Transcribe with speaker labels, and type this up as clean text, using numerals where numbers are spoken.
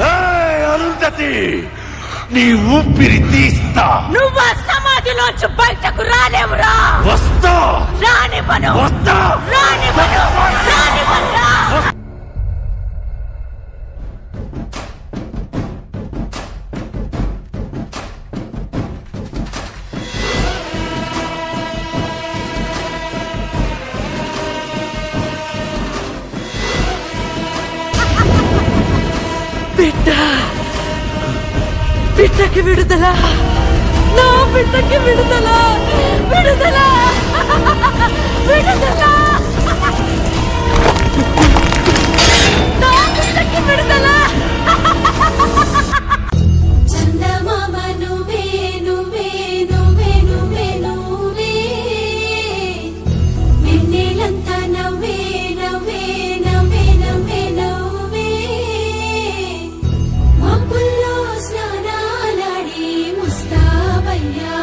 Speaker 1: అరుంధతి, నీ ఊపిరి తీస్తా.
Speaker 2: నువ్వు సమాధిలోంచి బయటకు రాలేవురా.
Speaker 1: వస్తా.
Speaker 2: రానివ్వను.
Speaker 1: వస్తా.
Speaker 2: రానివ్వను. రానివ్వనురా. బిడ్డకి విడుదల. నా బిడ్డకి విడుదల. విడుదల. విడుదల. నా బిడ్డకి విడుదల.
Speaker 3: చందమామ నువ్వే నువ్వే నువ్వే నువ్వే నువ్వే, వెన్నెలంతా నవ్వే నవ్వే నవ్వే నవ్వే నవ్వే, మబ్బుల్లో స్నానాలాడి ముస్తాబయ్యా.